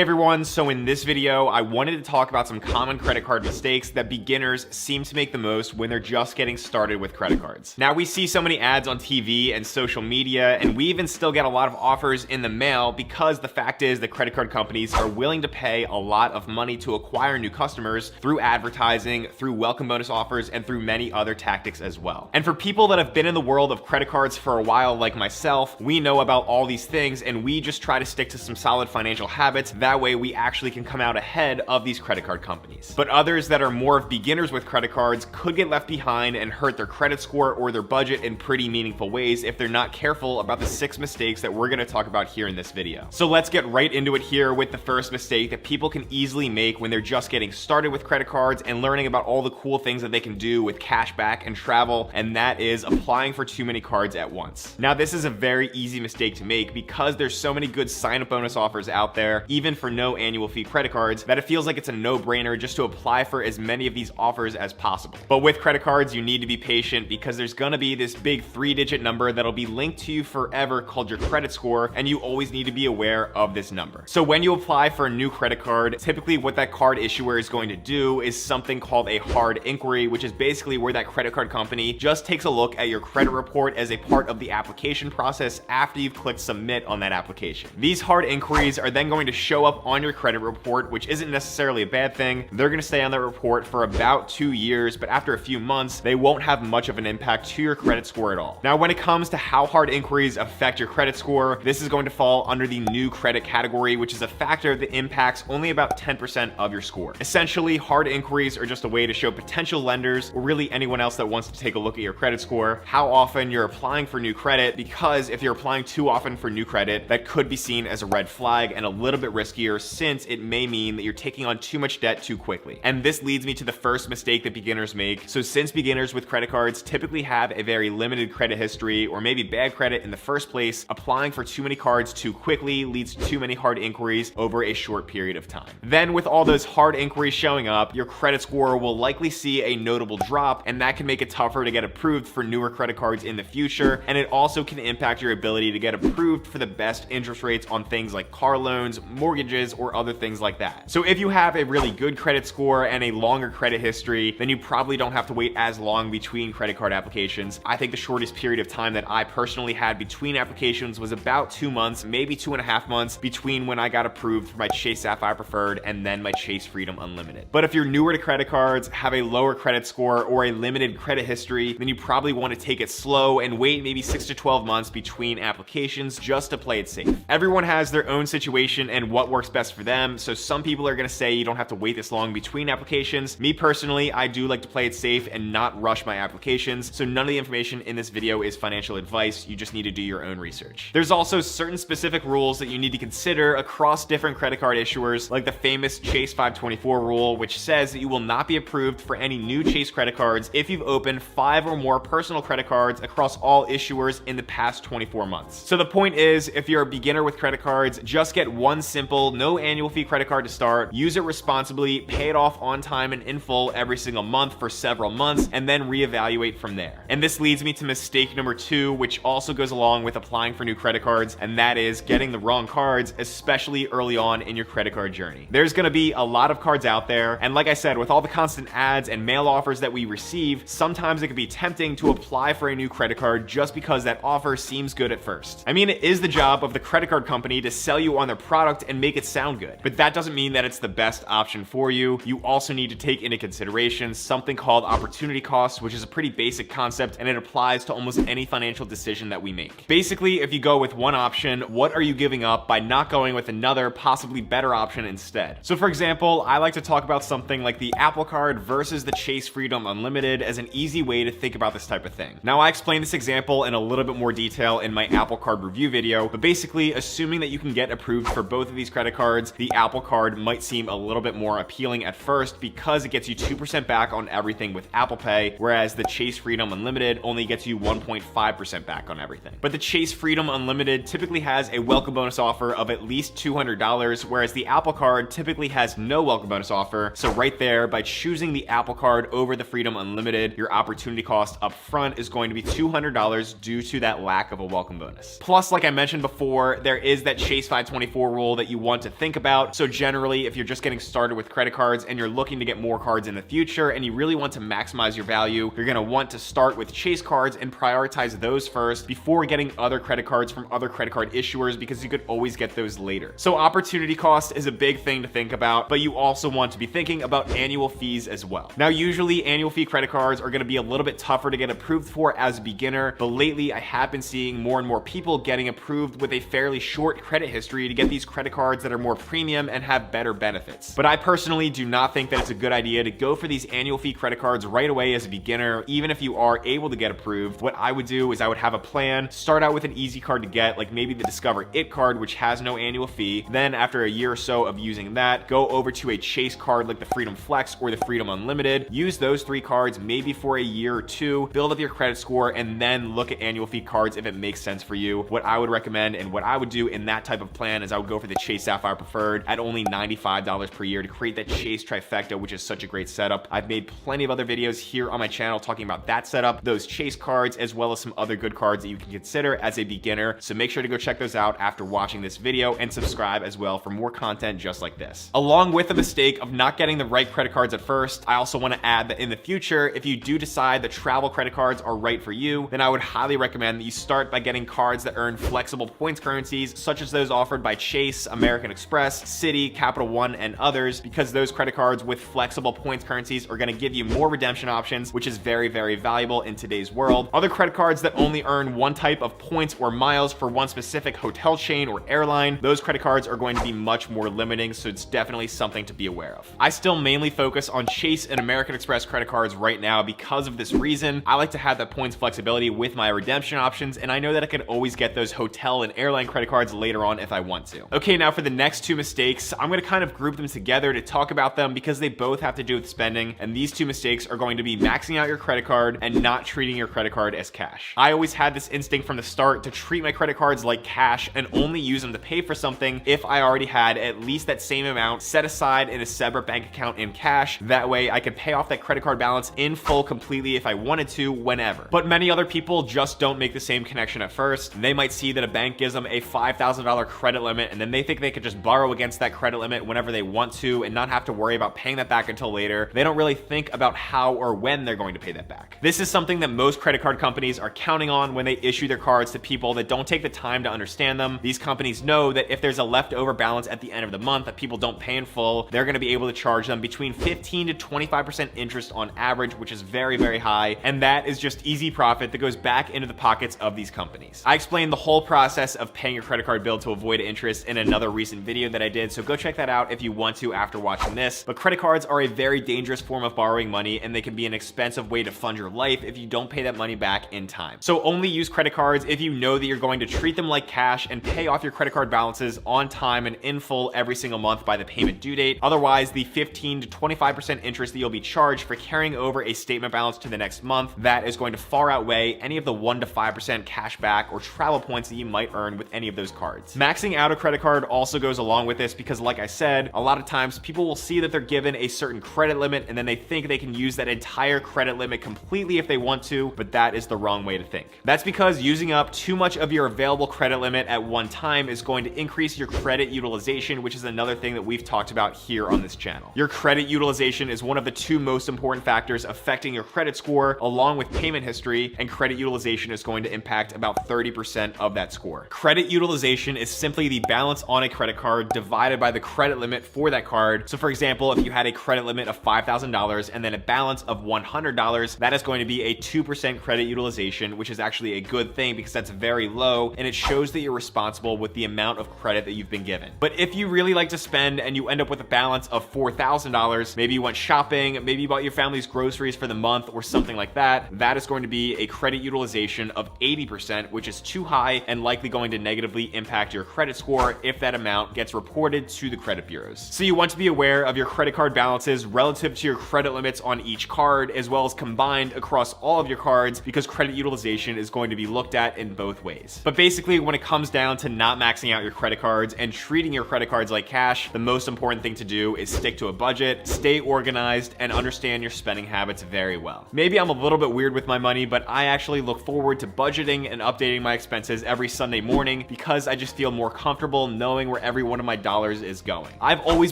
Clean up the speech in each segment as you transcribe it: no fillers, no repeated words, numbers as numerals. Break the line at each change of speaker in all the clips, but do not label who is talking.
everyone, so in this video, I wanted to talk about some common credit card mistakes that beginners seem to make the most when they're just getting started with credit cards. Now, we see so many ads on TV and social media, and we even still get a lot of offers in the mail because the fact is that credit card companies are willing to pay a lot of money to acquire new customers through advertising, through welcome bonus offers, and through many other tactics as well. And for people that have been in the world of credit cards for a while, like myself, we know about all these things, and we just try to stick to some solid financial habits. That way we actually can come out ahead of these credit card companies. But others that are more of beginners with credit cards could get left behind and hurt their credit score or their budget in pretty meaningful ways if they're not careful about the 6 mistakes that we're going to talk about here in this video. So let's get right into it here with the first mistake that people can easily make when they're just getting started with credit cards and learning about all the cool things that they can do with cash back and travel, and that is applying for too many cards at once. Now, this is a very easy mistake to make because there's so many good sign-up bonus offers out there, even for no annual fee credit cards, that it feels like it's a no-brainer just to apply for as many of these offers as possible. But with credit cards, you need to be patient because there's gonna be this big 3-digit number that'll be linked to you forever called your credit score, and you always need to be aware of this number. So when you apply for a new credit card, typically what that card issuer is going to do is something called a hard inquiry, which is basically where that credit card company just takes a look at your credit report as a part of the application process after you've clicked submit on that application. These hard inquiries are then going to show up on your credit report, which isn't necessarily a bad thing. They're going to stay on that report for about 2 years, but after a few months, they won't have much of an impact to your credit score at all. Now, when it comes to how hard inquiries affect your credit score, this is going to fall under the new credit category, which is a factor that impacts only about 10% of your score. Essentially, hard inquiries are just a way to show potential lenders, or really anyone else that wants to take a look at your credit score, how often you're applying for new credit, because if you're applying too often for new credit, that could be seen as a red flag and a little bit riskier, since it may mean that you're taking on too much debt too quickly. And this leads me to the first mistake that beginners make. So since beginners with credit cards typically have a very limited credit history, or maybe bad credit in the first place, applying for too many cards too quickly leads to too many hard inquiries over a short period of time. Then with all those hard inquiries showing up, your credit score will likely see a notable drop, and that can make it tougher to get approved for newer credit cards in the future, and it also can impact your ability to get approved for the best interest rates on things like car loans, mortgages, or other things like that. So if you have a really good credit score and a longer credit history, then you probably don't have to wait as long between credit card applications. I think the shortest period of time that I personally had between applications was about 2 months, maybe 2.5 months between when I got approved for my Chase Sapphire Preferred and then my Chase Freedom Unlimited. But if you're newer to credit cards, have a lower credit score, or a limited credit history, then you probably want to take it slow and wait maybe 6 to 12 months between applications just to play it safe. Everyone has their own situation and what works best for them, so some people are going to say you don't have to wait this long between applications. Me personally, I do like to play it safe and not rush my applications, so none of the information in this video is financial advice. You just need to do your own research. There's also certain specific rules that you need to consider across different credit card issuers, like the famous Chase 524 rule, which says that you will not be approved for any new Chase credit cards if you've opened 5 or more personal credit cards across all issuers in the past 24 months. So the point is, if you're a beginner with credit cards, just get one simple, no annual fee credit card to start, use it responsibly, pay it off on time and in full every single month for several months, and then reevaluate from there. And this leads me to mistake number 2, which also goes along with applying for new credit cards, and that is getting the wrong cards, especially early on in your credit card journey. There's gonna be a lot of cards out there, and like I said, with all the constant ads and mail offers that we receive, sometimes it can be tempting to apply for a new credit card just because that offer seems good at first. I mean, it is the job of the credit card company to sell you on their product and make it sound good, but that doesn't mean that it's the best option for you. You also need to take into consideration something called opportunity cost, which is a pretty basic concept, and it applies to almost any financial decision that we make. Basically, if you go with one option, what are you giving up by not going with another, possibly better option instead? So for example, I like to talk about something like the Apple Card versus the Chase Freedom Unlimited as an easy way to think about this type of thing. Now, I explained this example in a little bit more detail in my Apple Card review video, but basically, assuming that you can get approved for both of these credit cards, the Apple Card might seem a little bit more appealing at first because it gets you 2% back on everything with Apple Pay, whereas the Chase Freedom Unlimited only gets you 1.5% back on everything. But the Chase Freedom Unlimited typically has a welcome bonus offer of at least $200, whereas the Apple Card typically has no welcome bonus offer. So right there, by choosing the Apple Card over the Freedom Unlimited, your opportunity cost up front is going to be $200 due to that lack of a welcome bonus. Plus, like I mentioned before, there is that Chase 524 rule that you want want to think about. So generally, if you're just getting started with credit cards and you're looking to get more cards in the future and you really want to maximize your value, you're going to want to start with Chase cards and prioritize those first before getting other credit cards from other credit card issuers, because you could always get those later. So opportunity cost is a big thing to think about, but you also want to be thinking about annual fees as well. Now, usually annual fee credit cards are going to be a little bit tougher to get approved for as a beginner, but lately I have been seeing more and more people getting approved with a fairly short credit history to get these credit cards that are more premium and have better benefits. But I personally do not think that it's a good idea to go for these annual fee credit cards right away as a beginner, even if you are able to get approved. What I would do is I would have a plan, start out with an easy card to get, like maybe the Discover It card, which has no annual fee. Then after a year or so of using that, go over to a Chase card like the Freedom Flex or the Freedom Unlimited. Use those 3 cards maybe for a year or 2, build up your credit score, and then look at annual fee cards if it makes sense for you. What I would recommend and what I would do in that type of plan is I would go for the Chase Sapphire Preferred at only $95 per year to create that Chase trifecta, which is such a great setup. I've made plenty of other videos here on my channel talking about that setup, those Chase cards, as well as some other good cards that you can consider as a beginner. So make sure to go check those out after watching this video and subscribe as well for more content just like this. Along with the mistake of not getting the right credit cards at first, I also want to add that in the future, if you do decide that travel credit cards are right for you, then I would highly recommend that you start by getting cards that earn flexible points currencies, such as those offered by Chase, American Express, Citi, Capital One, and others, because those credit cards with flexible points currencies are going to give you more redemption options, which is very, very valuable in today's world. Other credit cards that only earn one type of points or miles for one specific hotel chain or airline, those credit cards are going to be much more limiting, so it's definitely something to be aware of. I still mainly focus on Chase and American Express credit cards right now because of this reason. I like to have that points flexibility with my redemption options, and I know that I can always get those hotel and airline credit cards later on if I want to. Okay, now for the next 2 mistakes, I'm going to kind of group them together to talk about them because they both have to do with spending, and these 2 mistakes are going to be maxing out your credit card and not treating your credit card as cash. I always had this instinct from the start to treat my credit cards like cash and only use them to pay for something if I already had at least that same amount set aside in a separate bank account in cash. That way I could pay off that credit card balance in full completely if I wanted to, whenever. But many other people just don't make the same connection at first. They might see that a bank gives them a $5,000 credit limit, and then they think they could just borrow against that credit limit whenever they want to and not have to worry about paying that back until later. They don't really think about how or when they're going to pay that back. This is something that most credit card companies are counting on when they issue their cards to people that don't take the time to understand them. These companies know that if there's a leftover balance at the end of the month that people don't pay in full, they're going to be able to charge them between 15 to 25% interest on average, which is very, very high. And that is just easy profit that goes back into the pockets of these companies. I explained the whole process of paying your credit card bill to avoid interest in another recent video that I did, so go check that out if you want to after watching this. But credit cards are a very dangerous form of borrowing money, and they can be an expensive way to fund your life if you don't pay that money back in time. So only use credit cards if you know that you're going to treat them like cash and pay off your credit card balances on time and in full every single month by the payment due date. Otherwise, the 15 to 25% interest that you'll be charged for carrying over a statement balance to the next month, that is going to far outweigh any of the 1 to 5% cash back or travel points that you might earn with any of those cards. Maxing out a credit card also goes along with this because, like I said, a lot of times people will see that they're given a certain credit limit and then they think they can use that entire credit limit completely if they want to, but that is the wrong way to think. That's because using up too much of your available credit limit at one time is going to increase your credit utilization, which is another thing that we've talked about here on this channel. Your credit utilization is one of the 2 most important factors affecting your credit score, along with payment history, and credit utilization is going to impact about 30% of that score. Credit utilization is simply the balance on a credit card divided by the credit limit for that card. So for example, if you had a credit limit of $5,000 and then a balance of $100, that is going to be a 2% credit utilization, which is actually a good thing because that's very low and it shows that you're responsible with the amount of credit that you've been given. But if you really like to spend and you end up with a balance of $4,000, maybe you went shopping, maybe you bought your family's groceries for the month or something like that, that is going to be a credit utilization of 80%, which is too high and likely going to negatively impact your credit score if that amount gets reported to the credit bureaus. So you want to be aware of your credit card balances relative to your credit limits on each card, as well as combined across all of your cards, because credit utilization is going to be looked at in both ways. But basically, when it comes down to not maxing out your credit cards and treating your credit cards like cash, the most important thing to do is stick to a budget, stay organized, and understand your spending habits very well. Maybe I'm a little bit weird with my money, but I actually look forward to budgeting and updating my expenses every Sunday morning because I just feel more comfortable knowing where where every one of my dollars is going. I've always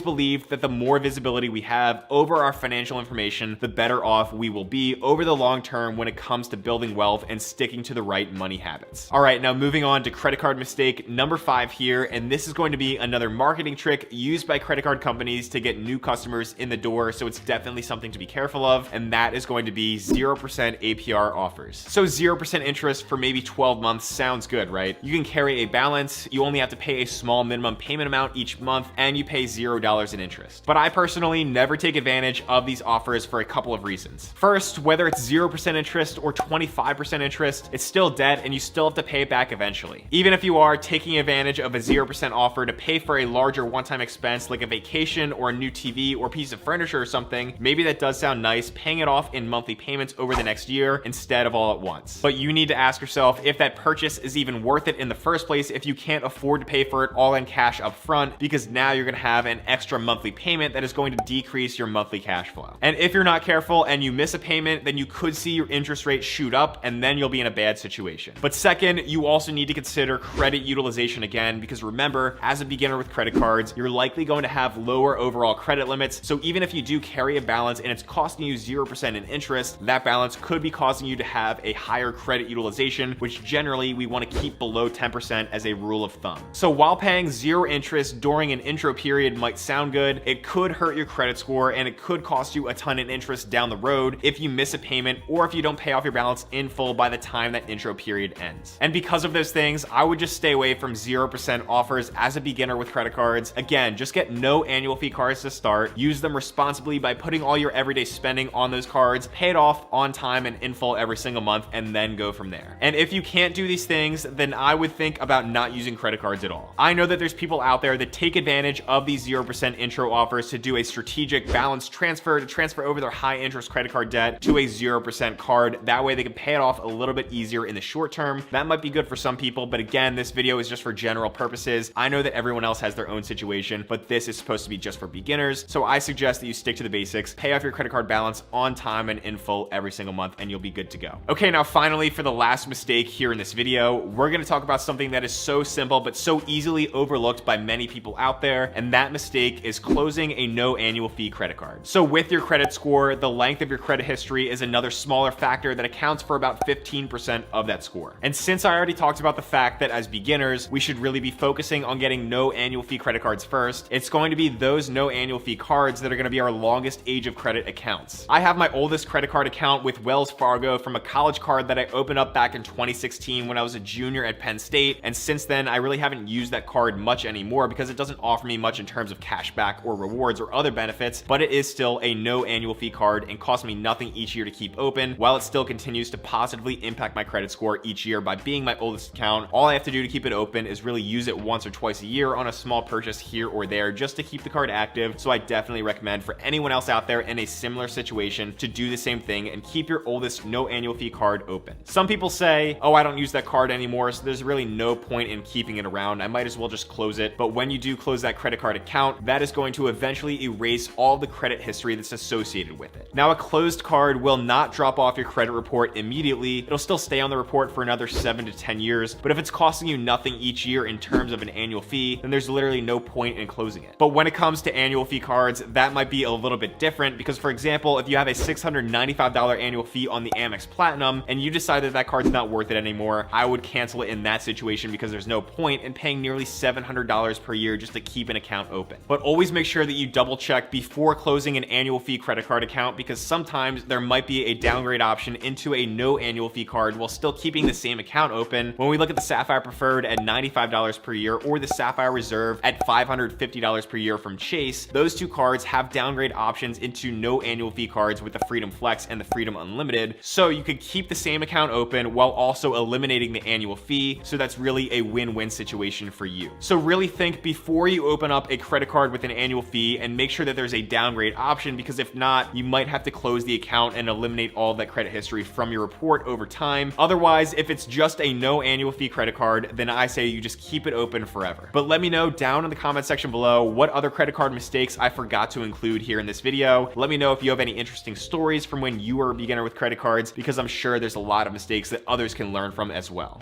believed that the more visibility we have over our financial information, the better off we will be over the long term when it comes to building wealth and sticking to the right money habits. All right, now moving on to credit card mistake number 5 here, and this is going to be another marketing trick used by credit card companies to get new customers in the door, so it's definitely something to be careful of, and that is going to be 0% APR offers. So 0% interest for maybe 12 months sounds good, right? You can carry a balance, you only have to pay a small minimum payment amount each month, and you pay $0 in interest. But I personally never take advantage of these offers for a couple of reasons. First, whether it's 0% interest or 25% interest, it's still debt and you still have to pay it back eventually. Even if you are taking advantage of a 0% offer to pay for a larger one-time expense like a vacation or a new TV or piece of furniture or something, maybe that does sound nice, paying it off in monthly payments over the next year instead of all at once. But you need to ask yourself if that purchase is even worth it in the first place if you can't afford to pay for it all in cash up front, because now you're going to have an extra monthly payment that is going to decrease your monthly cash flow. And if you're not careful and you miss a payment, then you could see your interest rate shoot up and then you'll be in a bad situation. But second, you also need to consider credit utilization again, because remember, as a beginner with credit cards, you're likely going to have lower overall credit limits. So even if you do carry a balance and it's costing you 0% in interest, that balance could be causing you to have a higher credit utilization, which generally we want to keep below 10% as a rule of thumb. So while paying 0 interest during an intro period might sound good, it could hurt your credit score and it could cost you a ton in interest down the road if you miss a payment or if you don't pay off your balance in full by the time that intro period ends. And because of those things, I would just stay away from 0% offers as a beginner with credit cards. Again, just get no annual fee cards to start, use them responsibly by putting all your everyday spending on those cards, pay it off on time and in full every single month, and then go from there. And if you can't do these things, then I would think about not using credit cards at all. I know that there's people out there that take advantage of these 0% intro offers to do a strategic balance transfer, to transfer over their high interest credit card debt to a 0% card. That way they can pay it off a little bit easier in the short term. That might be good for some people, but again, this video is just for general purposes. I know that everyone else has their own situation, but this is supposed to be just for beginners. So I suggest that you stick to the basics, pay off your credit card balance on time and in full every single month, and you'll be good to go. Okay, now finally, for the last mistake here in this video, we're going to talk about something that is so simple but so easily overlooked by many people out there, and that mistake is closing a no annual fee credit card. So with your credit score, the length of your credit history is another smaller factor that accounts for about 15% of that score. And since I already talked about the fact that as beginners, we should really be focusing on getting no annual fee credit cards first, it's going to be those no annual fee cards that are going to be our longest age of credit accounts. I have my oldest credit card account with Wells Fargo from a college card that I opened up back in 2016 when I was a junior at Penn State, and since then I really haven't used that card much anymore because it doesn't offer me much in terms of cash back or rewards or other benefits, but it is still a no annual fee card and costs me nothing each year to keep open, while it still continues to positively impact my credit score each year by being my oldest account. All I have to do to keep it open is really use it once or twice a year on a small purchase here or there just to keep the card active. So I definitely recommend for anyone else out there in a similar situation to do the same thing and keep your oldest no annual fee card open. Some people say, oh, I don't use that card anymore, so there's really no point in keeping it around. I might as well just close it. But when you do close that credit card account, that is going to eventually erase all the credit history that's associated with it. Now, a closed card will not drop off your credit report immediately. It'll still stay on the report for another 7 to 10 years. But if it's costing you nothing each year in terms of an annual fee, then there's literally no point in closing it. But when it comes to annual fee cards, that might be a little bit different because, for example, if you have a $695 annual fee on the Amex Platinum and you decide that that card's not worth it anymore, I would cancel it in that situation because there's no point in paying nearly $700 per year just to keep an account open. But always make sure that you double check before closing an annual fee credit card account, because sometimes there might be a downgrade option into a no annual fee card while still keeping the same account open. When we look at the Sapphire Preferred at $95 per year or the Sapphire Reserve at $550 per year from Chase, those two cards have downgrade options into no annual fee cards with the Freedom Flex and the Freedom Unlimited. So you could keep the same account open while also eliminating the annual fee. So that's really a win-win situation for you. So really think before you open up a credit card with an annual fee and make sure that there's a downgrade option, because if not, you might have to close the account and eliminate all of that credit history from your report over time. Otherwise, if it's just a no annual fee credit card, then I say you just keep it open forever. But let me know down in the comment section below what other credit card mistakes I forgot to include here in this video. Let me know if you have any interesting stories from when you were a beginner with credit cards, because I'm sure there's a lot of mistakes that others can learn from as well.